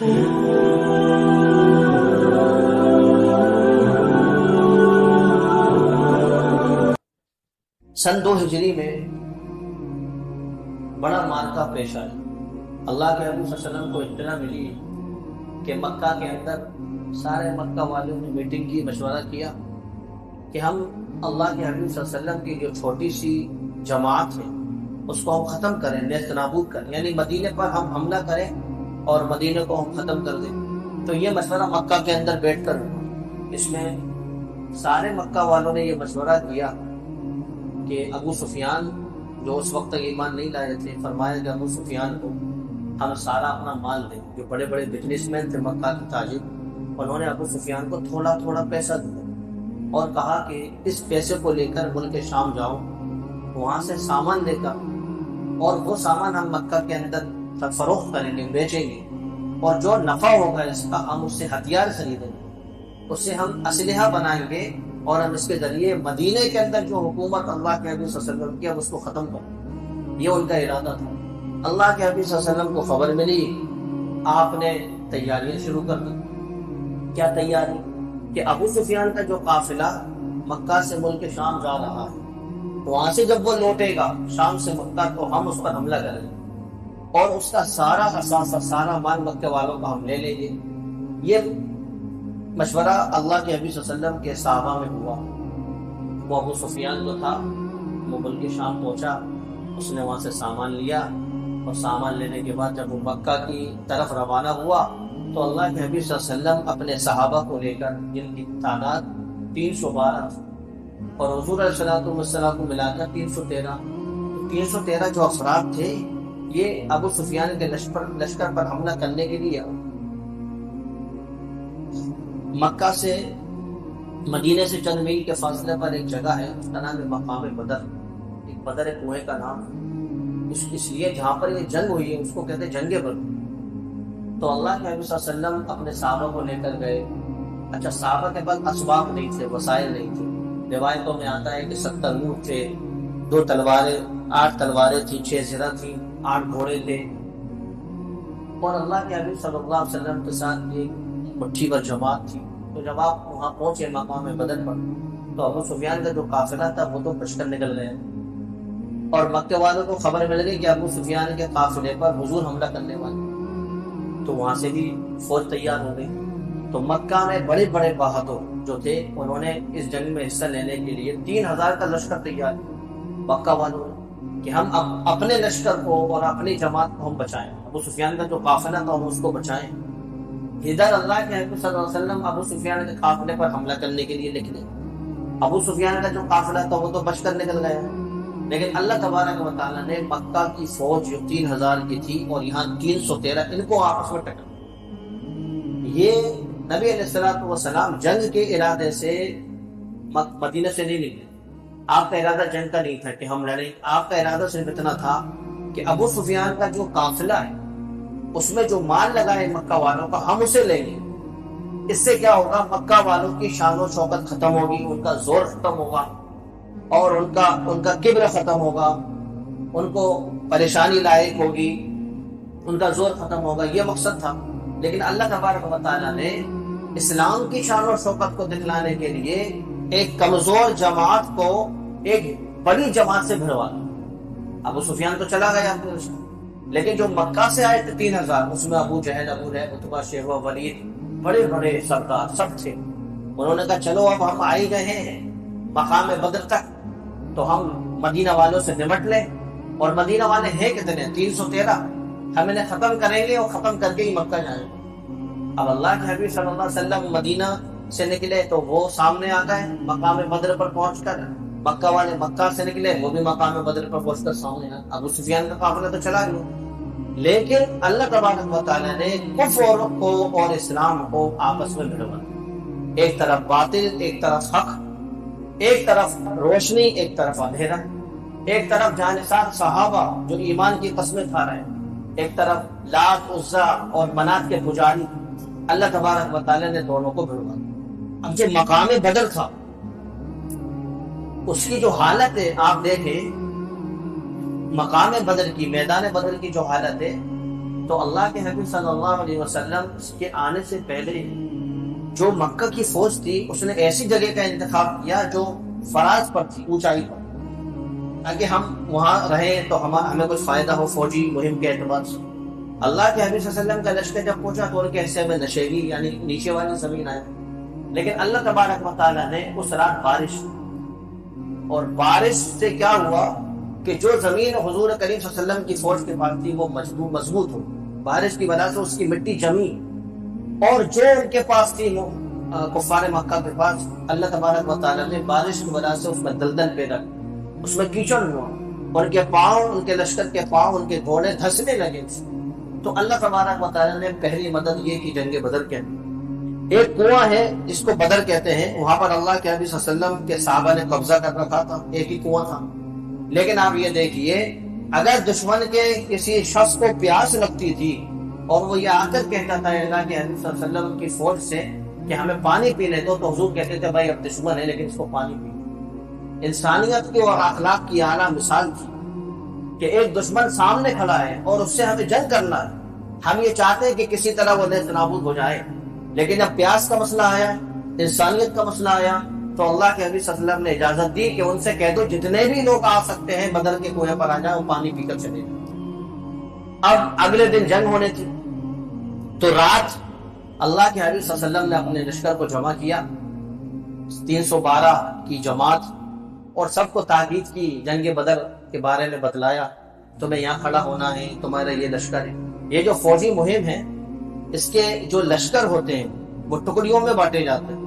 سن 2 ہجری میں بڑا مارکا پیش آیا۔ اللہ کے حبیب صلی اللہ علیہ وسلم کو اطلاع ملی کہ مکہ کے اندر سارے مکہ والوں نے میٹنگ کی، مشورہ کیا کہ ہم اللہ کے حبیب صلی اللہ علیہ وسلم کی جو چھوٹی سی جماعت ہے اس کو ہم ختم کریں، نیست نابود کریں، یعنی مدینے پر ہم حملہ کریں اور مدینے کو ہم ختم کر دیں۔ تو یہ مشورہ مکہ کے اندر بیٹھ کر ہوا۔ اس میں سارے مکہ والوں نے یہ مشورہ کیا کہ ابو سفیان جو اس وقت تک ایمان نہیں لائے تھے، فرمایا کہ ابو سفیان کو ہم سارا اپنا مال دیں۔ جو بڑے بڑے بزنس مین تھے مکہ کے تاجر، انہوں نے ابو سفیان کو تھوڑا تھوڑا پیسہ دیا اور کہا کہ اس پیسے کو لے کر ملک شام جاؤ، وہاں سے سامان لے کر، اور وہ سامان ہم مکہ کے اندر فروخت کریں گے، بیچیں گے، اور جو نفع ہوگا اس کا ہم اس سے ہتھیار خریدیں گے، اس سے ہم اسلحہ بنائیں گے، اور ہم اس کے ذریعے مدینے کے اندر جو حکومت اللہ کے حبیب صلی اللہ علیہ وسلم کی اب اس کو ختم کریں۔ یہ ان کا ارادہ تھا۔ اللہ کے حبیب صلی اللہ علیہ وسلم کو خبر ملی، آپ نے تیاریاں شروع کر دی۔ کیا تیاری؟ کہ ابو سفیان کا جو قافلہ مکہ سے ملک شام جا رہا ہے، وہاں سے جب وہ لوٹے گا شام سے مکہ، تو ہم اس پر حملہ کریں گے اور اس کا سارا اثاثہ، سارا مال مکہ والوں کا ہم لے لیں گے۔ یہ مشورہ اللہ کے حبیب صلی اللہ علیہ وسلم کے صحابہ میں ہوا۔ وہ ابو سفیان جو تھا وہ ملک شام پہنچا، اس نے وہاں سے سامان لیا، اور سامان لینے کے بعد جب وہ مکہ کی طرف روانہ ہوا تو اللہ کے حبیب صلی اللہ علیہ وسلم اپنے صحابہ کو لے کر، جن کی تعداد 312 تھی، اور حضور علیہ السلام کو ملا کر 313 جو افراد تھے، یہ ابو سفیان کے لشکر پر حملہ کرنے کے لیے مکہ سے، مدینے سے چند میل کے فاصلے پر ایک جگہ ہے، اس کا نام ہے مقام بدر۔ ایک بدر ایک کنویں کا نام ہے، اس لیے جہاں پر یہ جنگ ہوئی ہے اس کو کہتے ہیں جنگ بدر۔ تو اللہ کے حبیب صلی اللہ علیہ وسلم اپنے صحابہ کو لے کر گئے۔ اچھا، صحابہ کے پاس اسباب نہیں تھے، وسائل نہیں تھے۔ روایتوں میں آتا ہے کہ 70 اونٹ تھے، 2 تلواریں، 8 تلواریں تھیں، 6 زرہ تھیں، 8 گھوڑے تھے، اور اللہ کے حبیب صلی اللہ علیہ وسلم کے ساتھ ایک مٹھی پر جماعت تھی۔ تو جب آپ وہاں پہنچے مقام بدر پر، تو ابو سفیان کا جو قافلہ تھا وہ تو بچ کر نکل گئے، اور مکہ والوں کو خبر مل گئی کہ ابو سفیان کے قافلے پر حضور حملہ کرنے والے، تو وہاں سے بھی فوج تیار ہو گئی۔ تو مکہ میں بڑے بڑے بہادر جو تھے، انہوں نے اس جنگ میں حصہ لینے کے لیے 3000 کا لشکر تیار کیا مکہ والوں نے، کہ ہم اپنے لشکر کو اور اپنی جماعت کو ہم بچائیں، ابو سفیان کا جو قافلہ تھا ہم اس کو بچائیں۔ ادھر اللہ کے حبیب صلی اللہ علیہ وسلم ابو سفیان کے قافلے پر حملہ کرنے کے لیے نکلے۔ ابو سفیان کا جو قافلہ تھا وہ تو بچ کر نکل گیا، لیکن اللہ تبارک و تعالیٰ نے مکہ کی فوج جو 3000 کی تھی اور یہاں 313، ان کو آپس میں ٹکرا۔ یہ نبی علیہ الصلوۃ والسلام جنگ کے ارادے سے مدینہ سے نہیں نکلے۔ آپ کا ارادہ جنگ کا نہیں تھا کہ ہم لڑیں، آپ کا ارادہ صرف اتنا تھا کہ ابو سفیان کا جو قافلہ ہے اس میں جو مال لگا ہے مکہ والوں کا، ہم اسے لیں گے۔ اس سے کیا ہوگا؟ مکہ والوں کی شان و شوکت ختم ہوگی، ان کا زور ختم ہوگا، اور ان کا کبر ختم ہوگا، ان کو پریشانی لاحق ہوگی، ان کا زور ختم ہوگا۔ یہ مقصد تھا۔ لیکن اللہ تبارک و تعالیٰ نے اسلام کی شان و شوکت کو دکھلانے کے لیے ایک کمزور جماعت کو ایک بڑی جماعت سے بھروا دیا۔ ابو سفیان تو چلا گیا اپنے رشتہ، لیکن جو مکہ سے آئے تھے 3000، اس میں ابو جہل، ابو لہب، عتبہ، شیبہ، ولید، بڑے بڑے سردار سب تھے۔ انہوں نے کہا چلو اب ہم آئی گئے ہیں مقام بدر تک، تو ہم مدینہ والوں سے نمٹ لیں، اور مدینہ والے ہیں کتنے؟ 313، ہم انہیں ختم کریں گے اور ختم کر کے ہی مکہ جائیں گے۔ اب اللہ کے حبیب صلی اللہ علیہ وسلم مدینہ سے نکلے تو وہ سامنے آ گئے مقام بدر پر پہنچ کر، مکہ والے مکہ سے نکلے وہ بھی مقام بدر پر پہنچ کر سامنے آئے۔ ابو سفیان کا قافلہ تو چلا گیا، لیکن اللہ تبارک و تعالیٰ نے کفر کو اور اسلام کو آپس میں بھڑوا دیا۔ ایک طرف باطل، ایک طرف حق، ایک طرف روشنی، ایک طرف اندھیرا، ایک طرف جانثار صحابہ جو ایمان کی قسمیں کھا رہے ہیں، ایک طرف لات، عزا اور منات کے پجاری۔ اللہ تبارک و تعالیٰ نے دونوں کو بھڑوا دیا۔ اب جو مقام بدر تھا اس کی جو حالت ہے آپ دیکھیں، مقام بدر کی، میدان بدر کی جو حالت ہے تو اللہ کے حبیب صلی اللہ علیہ وسلم کے آنے سے پہلے جو مکہ کی فوج تھی اس نے ایسی جگہ کا انتخاب کیا جو فراز پر تھی، اونچائی پر، تاکہ ہم وہاں رہیں تو ہمیں کچھ فائدہ ہو فوجی مہم کے اعتبار سے۔ اللہ کے حبیب صلی اللہ علیہ وسلم کا لشکر جب پہنچا تو ان کے حصے میں نشیبی یعنی نیچے والی زمین آئی، لیکن اللہ تبارک و تعالیٰ نے اس رات بارش، اور بارش سے کیا ہوا کہ جو زمین حضور کریم صلی اللہ علیہ وسلم کی فوج کے پاس تھی وہ مضبوط ہو، بارش کی وجہ سے اس کی مٹی جمی، اور جو ان کے پاس تھی کفار مکہ کے پاس، اللہ تبارک و تعالیٰ نے بارش کی وجہ سے اس میں دلدل پیدا کی، اس میں کیچڑ ہوا، ان کے پاؤں، ان کے لشکر کے پاؤں، ان کے گھوڑے دھسنے لگے۔ تو اللہ تبارک و تعالیٰ نے پہلی مدد یہ کی جنگ بدر کے ایک کنواں ہے جس کو بدر کہتے ہیں، وہاں پر اللہ کے نبی صلی اللہ علیہ وسلم کے صحابہ نے قبضہ کر رکھا تھا، ایک ہی کنواں تھا، لیکن آپ یہ دیکھیے اگر دشمن کے کسی شخص کو پیاس لگتی تھی اور وہ یہ آ کر کہتا تھا اللہ کے نبی صلی اللہ علیہ وسلم کی فوج سے کہ ہمیں پانی پینے دو، تو حضور کہتے تھے بھائی اب دشمن ہے لیکن اس کو پانی پی۔ انسانیت کی اور اخلاق کی اعلیٰ مثال تھی کہ ایک دشمن سامنے کھڑا ہے اور اس سے ہمیں جنگ کرنا ہے، ہم یہ چاہتے ہیں کہ کسی طرح وہ نیست نابود ہو جائے، لیکن جب پیاس کا مسئلہ آیا، انسانیت کا مسئلہ آیا، تو اللہ کے نبی صلی اللہ علیہ وسلم نے اجازت دی کہ ان سے کہہ دو جتنے بھی لوگ آ سکتے ہیں بدر کے کنویں پر آ جائیں، وہ پانی پی کر چلے جائیں۔ اب اگلے دن جنگ ہونے تھی، تو رات اللہ کے حبیب صلی اللہ علیہ وسلم نے اپنے لشکر کو جمع کیا، 312 کی جماعت، اور سب کو تاکید کی، جنگ بدر کے بارے میں بتلایا، تمہیں یہاں کھڑا ہونا ہے، تمہارا یہ لشکر ہے۔ یہ جو فوجی مہم ہے اس کے جو لشکر ہوتے ہیں وہ ٹکڑیوں میں بانٹے جاتے ہیں،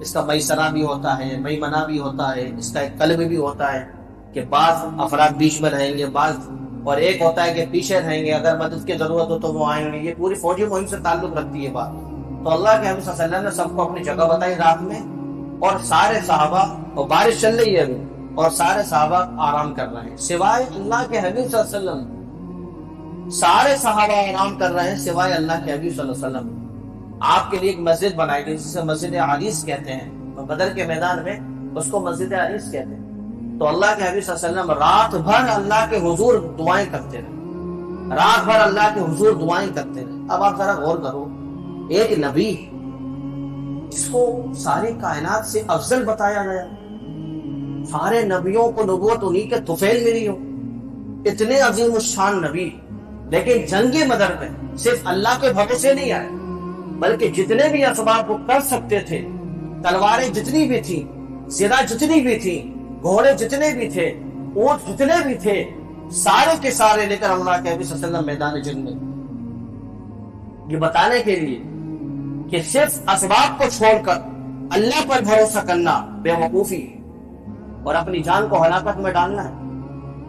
اس کا میسرہ بھی ہوتا ہے، میمنہ بھی ہوتا ہے، اس کا ایک قلب بھی ہوتا ہے کہ بعض افراد بیچ میں رہیں گے، بعض، اور ایک ہوتا ہے کہ پیچھے رہیں گے، اگر مدد کی ضرورت ہو تو وہ آئیں گے۔ یہ پوری فوجی مہم سے تعلق رکھتی ہے بات۔ تو اللہ کے حبیب صلی اللہ علیہ وسلم نے سب کو اپنی جگہ بتائی رات میں، اور سارے صحابہ، اور بارش چل رہی ہے ابھی، اور سارے صحابہ آرام کر رہے ہیں سوائے اللہ کے حبیب صلی اللہ علیہ وسلم، سارے صحابہ آرام کر رہے ہیں سوائے اللہ کے حبیب صلی اللہ علیہ وسلم۔ آپ کے لیے ایک مسجد بنائی گئی جسے مسجد عریس کہتے ہیں، بدر کے میدان میں اس کو مسجد عریس کہتے ہیں۔ تو اللہ کے حبیب صلی اللہ علیہ وسلم رات بھر اللہ کے حضور دعائیں کرتے رہے، رات بھر اللہ کے حضور دعائیں کرتے رہے۔ اب آپ ذرا غور کرو، ایک نبی جس کو ساری کائنات سے افضل بتایا گیا، سارے نبیوں کو نبوت انہی کے طفیل ملی ہو، اتنے عظیم الشان نبی، لیکن جنگ بدر میں صرف اللہ کے بھروسے نہیں آئے، بلکہ جتنے بھی اسباب وہ کر سکتے تھے، تلواریں جتنی بھی تھیں، سرہ جتنی بھی تھیں، گھوڑے جتنے بھی تھے، اونٹ جتنے بھی تھے، سارے کے سارے لے کر اللہ کے نبی صلی اللہ علیہ وسلم میدان جنگ میں، یہ بتانے کے لیے کہ صرف اسباب کو چھوڑ کر اللہ پر بھروسہ کرنا بے وقوفی اور اپنی جان کو ہلاکت میں ڈالنا ہے،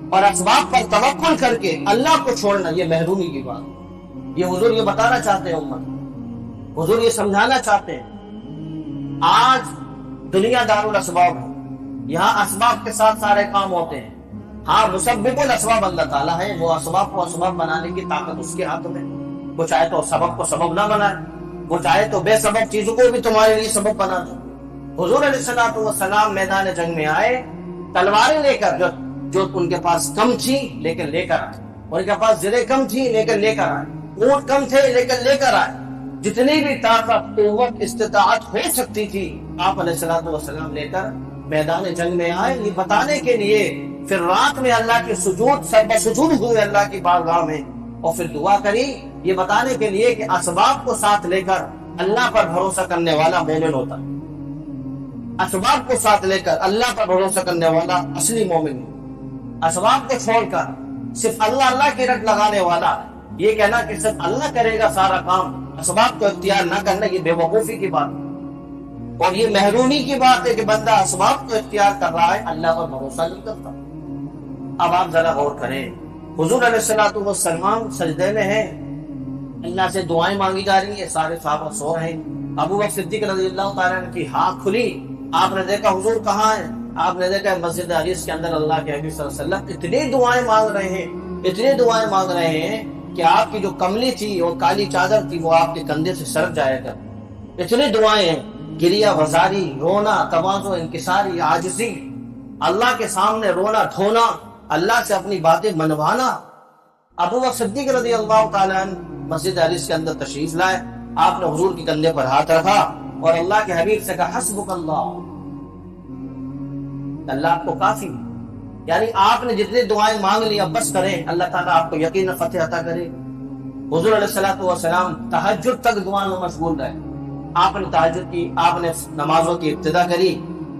اور اسباب پر توکل کر کے اللہ کو چھوڑنا یہ محرومی کی بات۔ یہ حضور یہ بتانا چاہتے ہیں امت، حضور یہ سمجھانا چاہتے ہیں۔ آج دنیا دارالاسباب ہے، یہاں اسباب کے ساتھ سارے کام ہوتے ہیں۔ ہاں مسبب الاسباب اللہ تعالیٰ ہے، وہ اسباب کو اسباب بنانے کی طاقت اس کے ہاتھ میں، وہ چاہے تو سبب کو سبب نہ بنائے، وہ چاہے تو بے سبب چیزوں کو بھی تمہارے لیے سبب بنا دے۔ حضور علیہ السلام میدان جنگ میں آئے تلواریں لے کر، جو ان کے پاس کم تھی لیکن لے کر آئے، ان کے پاس زرے کم تھی لیکن لے کر آئے، اونٹ کم تھے لیکن لے کر آئے، جتنی بھی طاقت قوت استطاعت ہو سکتی تھی آپ علیہ السلام لے کر میدان جنگ میں آئے، یہ بتانے کے لیے پھر رات میں اللہ کے سجود سجدہ سجود ہوئے اللہ کی بارگاہ میں، اور پھر دعا کری، یہ بتانے کے لیے کہ اسباب کو ساتھ لے کر اللہ پر بھروسہ کرنے والا مومن ہوتا ہے، اسباب کو ساتھ لے کر اللہ پر بھروسہ کرنے والا اصلی مومن ہے۔ اسباب کو چھوڑ کر صرف اللہ کی رٹ لگانے والا، یہ کہنا کہ صرف اللہ کرے گا سارا کام، اسباب کو اختیار نہ کرنا، یہ بے وقوفی کی بات ہے، اور یہ محرومی کی بات ہے کہ بندہ اسباب کو اختیار کر رہا ہے، اللہ پر بھروسہ نہیں کرتا۔ اب آپ ذرا غور کریں، حضور علیہ السلام سجدے میں ہیں، اللہ سے دعائیں مانگی جا رہی ہیں، سارے صحابہ سو رہے ہیں، ابو بکر صدیق رضی اللہ تعالیٰ عنہ کی آنکھ کھلی، آپ نے دیکھا حضور کہاں ہیں، آپ نے دیکھا مسجد عریس کے اندر اللہ کے حبیب صلی اللہ علیہ وسلم اتنی دعائیں مانگ رہے ہیں، اتنی دعائیں مانگ رہے ہیں کہ آپ کی جو کملی تھی اور کالی چادر تھی وہ آپ کے کندھے سے سرک جائے گا، اتنی دعائیں ہیں، گریہ وزاری، رونا، تواضع، انکساری، عاجزی، اللہ کے سامنے رونا دھونا، اللہ سے اپنی باتیں منوانا۔ ابو بکر صدیق رضی اللہ تعالیٰ عنہ مسجد علیس کے اندر تشریف لائے، آپ نے حضور کے کندھے پر ہاتھ رکھا اور اللہ کے حبیب سے کہا حسبک اللہ، اللہ آپ کو کافی، یعنی آپ نے جتنی دعائیں مانگ لی اب بس کریں، اللہ تعالیٰ آپ کو یقین فتح عطا کرے۔ حضور علیہ الصلوۃ والسلام تہجد تک دعا میں مشغول رہے، آپ نے تہجد کی، آپ نے نمازوں کی ابتدا کری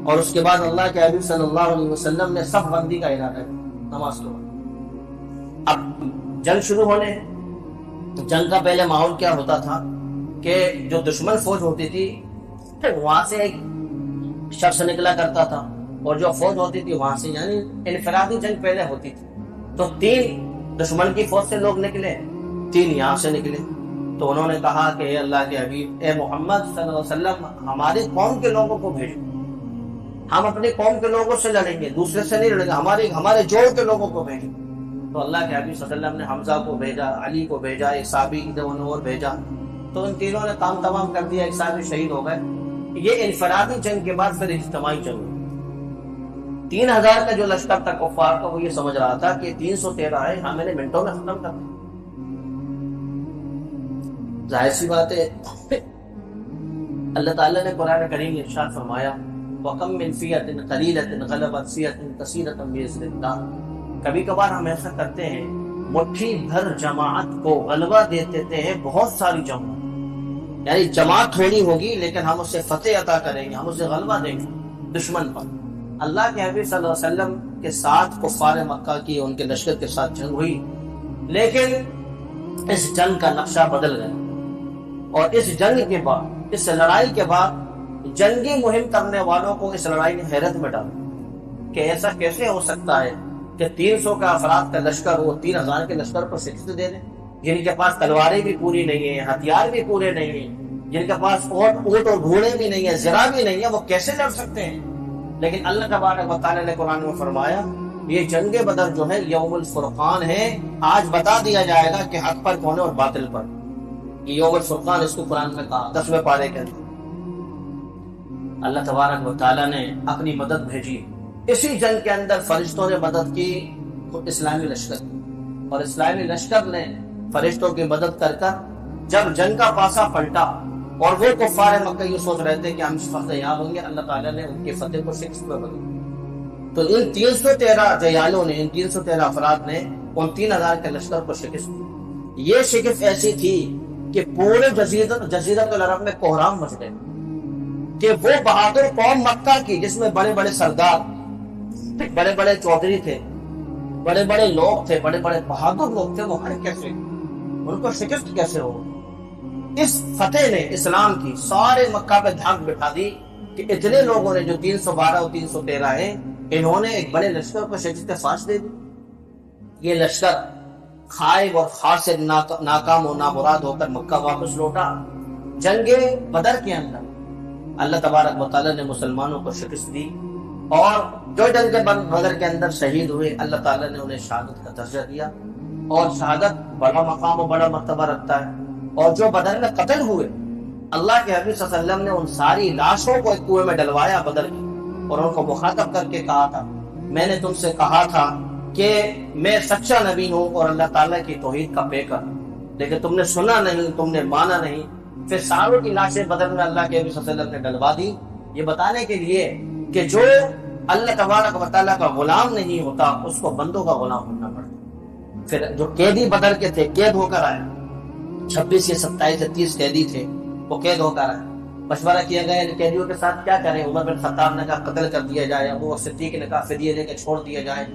اور اس کے بعد اللہ کے حبیب صلی اللہ علیہ وسلم نے صف بندی کا ارادہ کیا نماز کے بعد۔ اب جنگ شروع ہونے ہیں، جنگ کا پہلے ماحول کیا ہوتا تھا کہ جو دشمن فوج ہوتی تھی وہاں سے ایک شخص نکلا کرتا تھا اور جو فوج ہوتی تھی وہاں سے، یعنی انفرادی جنگ پہلے ہوتی تھی، تو 3 دشمن کی فوج سے لوگ نکلے، 3 یہاں سے نکلے، تو انہوں نے کہا کہ اے اللہ کے حبیب، اے محمد صلی اللہ علیہ وسلم، ہماری قوم کے لوگوں کو بھیجو، ہم اپنی قوم کے لوگوں سے لڑیں گے، دوسرے سے نہیں لڑیں گے، ہمارے جوڑ کے لوگوں کو بھیجو۔ تو اللہ کے حبیب صلی اللہ علیہ وسلم نے حمزہ کو بھیجا، علی کو بھیجا، ایک صحابی اور بھیجا، تو ان تینوں نے کام تمام کر دیا، ایک صحابی شہید ہو گئے۔ یہ انفرادی جنگ کے بعد پھر اجتماعی جنگ ہوئی۔ 3000 کا جو لشکر تھا کفار کا، وہ یہ سمجھ رہا تھا کہ 313 ہے، ہم نے منٹوں میں ختم کر دیا۔ ظاہر سی بات ہے، اللہ تعالیٰ نے قرآن کریم میں ارشاد فرمایا وَكَمْ مِنْ فِئَةٍ قَلِيلَةٍ غَلَبَتْ فِئَةً كَثِيرَةً بِإِذْنِ اللَّهِ۔ کبھی کبھار ہم ایسا کرتے ہیں، مٹھی بھر جماعت کو غلبہ دے دیتے ہیں بہت ساری جماعت، یعنی جماعت تھوڑی ہوگی لیکن ہم اسے فتح عطا کریں گے، ہم اسے غلبہ دیں گے دشمن پر۔ اللہ کے حبیب صلی اللہ علیہ وسلم کے ساتھ کفار مکہ کی ان کے لشکر کے ساتھ جنگ ہوئی، لیکن اس جنگ کا نقشہ بدل گیا، اور اس جنگ کے بعد، اس لڑائی کے بعد جنگی مہم کرنے والوں کو اس لڑائی نے حیرت میں ڈالا کہ ایسا کیسے ہو سکتا ہے کہ 300 کا افراد کا لشکر وہ 3000 کے لشکر پر شکست دے دیں، جن کے پاس تلواریں بھی پوری نہیں ہیں، ہتھیار بھی پورے نہیں ہیں، جن کے پاس اونٹ اور گھوڑے بھی نہیں ہیں، زرہ بھی نہیں ہے، وہ کیسے لڑ سکتے ہیں؟ لیکن اللہ تبارک و تعالیٰ نے قرآن میں فرمایا یہ جنگ بدر جو ہے یوم الفرقان ہے، آج بتا دیا جائے گا کہ حق پر کون ہے اور باطل پر۔ یہ یوم الفرقان اس کو قرآن میں کہا 10ویں پارے کے اندر۔ اللہ تبارک و تعالیٰ نے اپنی مدد بھیجی، اسی جنگ کے اندر فرشتوں نے مدد کی اسلامی لشکر، اور اسلامی لشکر نے فرشتوں کی مدد کر کر جب جنگ کا پاسا پلٹا اور وہ کفار مکہ یہ سوچ رہے تھے کہ ہم فتح یاب ہوں گے، اللہ تعالیٰ نے ان کے فتح کو شکست میں بدلا۔ تو ان 313 جیالوں نے، ان 313 افراد نے ان 3000 کے لشکر کو شکست دی۔ یہ شکست ایسی تھی کہ پورے جزیرۃ العرب میں کوہرام مچ گئے کہ وہ بہادر قوم مکہ کی، جس میں بڑے بڑے سردار، بڑے بڑے چودھری تھے، بڑے بڑے لوگ تھے، بڑے بڑے بہادر لوگ تھے، وہ ہر کیسے، ان کو شکست کیسے ہو؟ اس فتح نے اسلام کی سارے مکہ پہ دھاک بٹھا دی کہ اتنے لوگوں نے جو 312 اور 313 ہیں، انہوں نے ایک بڑے لشکر کو شکست فاش دے دی۔ یہ لشکر خائب اور خاسر ناکام و نامراد ہو کر مکہ واپس لوٹا۔ جنگ بدر کے اندر اللہ تبارک و تعالیٰ نے مسلمانوں کو شکست دی، اور جو جنگ بدر کے اندر شہید ہوئے اللہ تعالیٰ نے انہیں شہادت کا درجہ دیا، اور شہادت بڑا مقام و بڑا مرتبہ رکھتا ہے۔ اور جو بدر میں قتل ہوئے، اللہ کے حبیب صلی اللہ علیہ وسلم نے ان ساری لاشوں کو ایک کنویں میں ڈلوایا بدر کی، اور ان کو مخاطب کر کے کہا تھا میں نے تم سے کہا تھا کہ میں سچا نبی ہوں اور اللہ تعالیٰ کی توحید کا پیکر، لیکن تم نے سنا نہیں، تم نے مانا نہیں۔ پھر ساروں کی لاشیں بدر میں اللہ کے نبی صلی اللہ علیہ وسلم نے ڈلوا دی، یہ بتانے کے لیے کہ جو اللہ تبارک و تعالیٰ کا غلام نہیں ہوتا اس کو بندوں کا غلام ہونا پڑتا۔ پھر جو قیدی بدر کے تھے قید ہو کر آئے، 26 یا 27 یا 30 قیدی تھے، وہ قید ہو کر آئے۔ مشورہ کیا گیا ان قیدیوں کے ساتھ کیا کریں؟ عمر بن خطاب نے کہا قتل کر دیا جائے، ابو بکر صدیق نے کہا فدیہ لے کے چھوڑ دیا جائے۔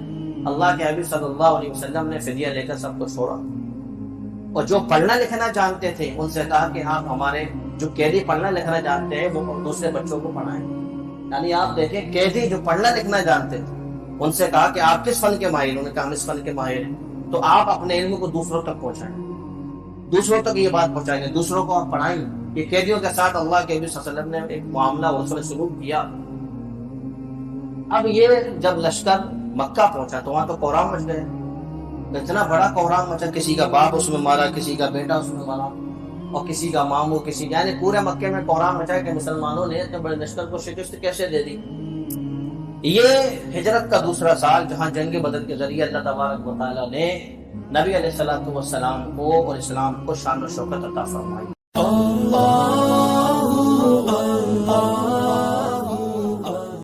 اللہ کے حبیب صلی اللہ علیہ وسلم نے فدیہ لے کر سب کو چھوڑا، اور جو پڑھنا لکھنا جانتے تھے ان سے کہا کہ آپ ہمارے جو قیدی پڑھنا لکھنا جانتے ہیں وہ دوسرے بچوں کو پڑھائیں۔ یعنی آپ دیکھیں قیدی جو پڑھنا لکھنا جانتے تھے ان سے کہا کہ آپ کس فن کے ماہر؟ انہوں نے کہا ہم اس فن کے ماہر ہیں، تو آپ اپنے علم کو دوسروں تک پہنچائیں، دوسروں تک یہ بات پہنچائیں گے، دوسروں کو آپ پڑھائیں۔ یہ قیدیوں کے ساتھ اللہ کے نبی صلی اللہ علیہ وسلم نے ایک معاملہ اور سلوک کیا۔ اب یہ جب لشکر مکہ پہنچا تو وہاں تو کوہرام مچ گئے، اتنا بڑا کوہرام مچا، کسی کا باپ اس میں مارا، کسی کا بیٹا اس میں مارا، اور کسی کا ماموں، کسی، یعنی پورے مکے میں کوہرام مچا کہ مسلمانوں نے اتنے بڑے لشکر کو شکست کیسے دے دی۔ یہ ہجرت کا دوسرا سال جہاں جنگ بدر کے ذریعے اللہ تبارک و تعالیٰ نے نبی علیہ الصلوۃ والسلام کو اور اسلام کو شان و شوکت عطا فرمائی۔